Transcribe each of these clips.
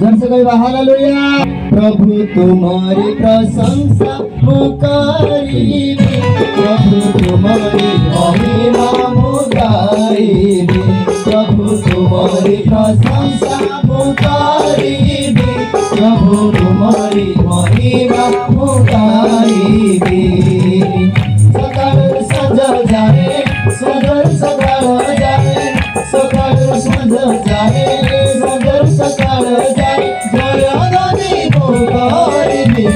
Hallelujah. प्रभु तुम्हारी प्रशंसा मुकारीबे, प्रभु तुम्हारी महिमा मुगाईबे, प्रभु तुम्हारी प्रशंसा मुकारीबे, प्रभु तुम्हारी महिमा मुगाईबे। सकाल संझ जाए, सदर सकाल जाए, सकाल संझ जाए, सदर सकाल जाए, जय नदी पुकारीबे,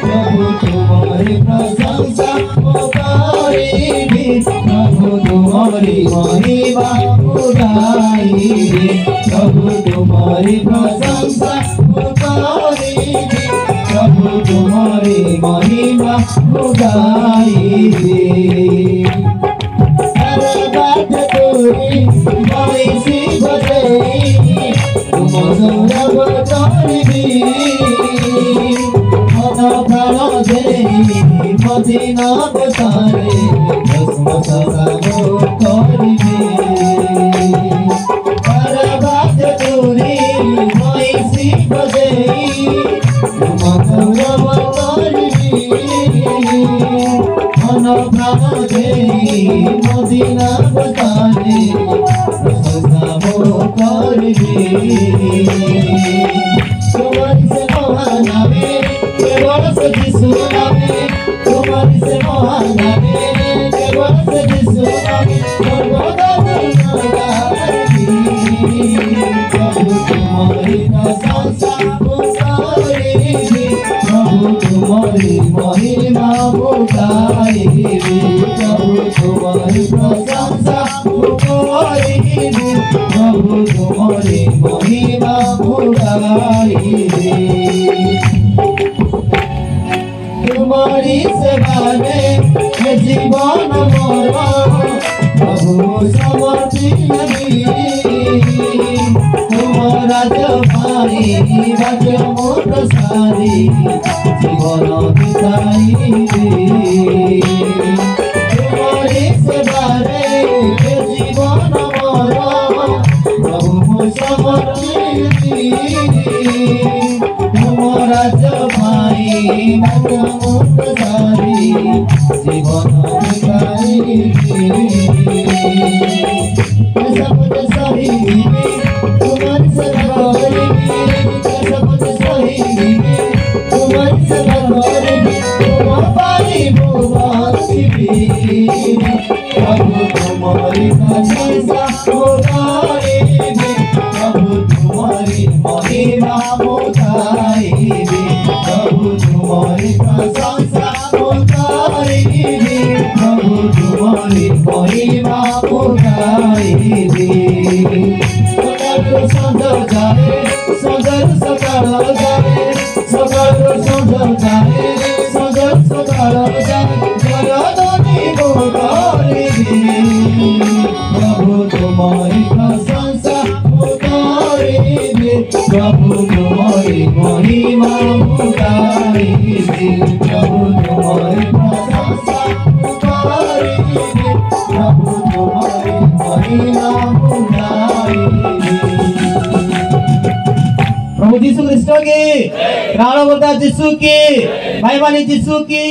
प्रभु तुम्हारी प्रशंसा मुकारीबे, प्रभु तुम्हारी महिमा मुगाईबे, प्रभु तुम्हारी प्रशंसा मुकारीबे, प्रभु तुम्हारी महिमा मुगाईबे। अरे बात तोरी बाईसी बजई, तुम गौरव करिबी, मन प्राण देई मदीना बसारे, भस्म सजाबो करिबी। अरे बात तोरी बाईसी बजई, तुम गौरव करिबी, मन प्राण देई मदीना बसारे, सजाबो करिबी। तुम्हारी से महानामे केवल से यीशु नामे, तुम्हारी से महानामे केवल से यीशु नामे, सर्वदा गुणगान प्रभु तुम्हारी प्रशंसा मुकारीबे, प्रभु तुम्हारी महिमा मुगाईबे, प्रभु तुम्हारी प्रशंसा मुकारीबे, प्रभु तुम्हारी महिमा मुगाईबे। तुम्हारी सेवा में ये जीवन मोरा प्रभु समर्पित, तुम्हारा जपाई राज मोर सारी जीवन बिताईबे। तुम्हारी सेवा में ये जीवन मोरा प्रभु समर्पित, तुम्हारा जपाई राज मोर सारी जीवन बिताईबे। सब सही तुम्हारी सेवा करेंगे, सब सही तुम्हारी सेवा करेंगे, तुम्हारी मुबारकी, प्रभु तुम्हारी प्रशंसा मुकारीबे, प्रभु तुम्हारी महिमा मुगाईबे, प्रभु तुम्हारी प्रशंसा मुकारीबे, प्रभु तुम्हारी महिमा मुगाईबे। सकाल संझ जाए, सदर सकाल जाए, सकाल संझ जाए, सदर सकाल जाए, जय नदी पुकारीबे, प्रभु तुम्हारी प्रशंसा मुकारीबे, प्रभु तुम्हारी महिमा मुगाईबे, प्रभु तुम्हारी प्रशंसा मुकारीबे, प्रभु तुम्हारी महिमा मुगाईबे। प्रभु यीशु ख्रिस्ट की, प्राणवता यीशु की, महिमा यीशु की।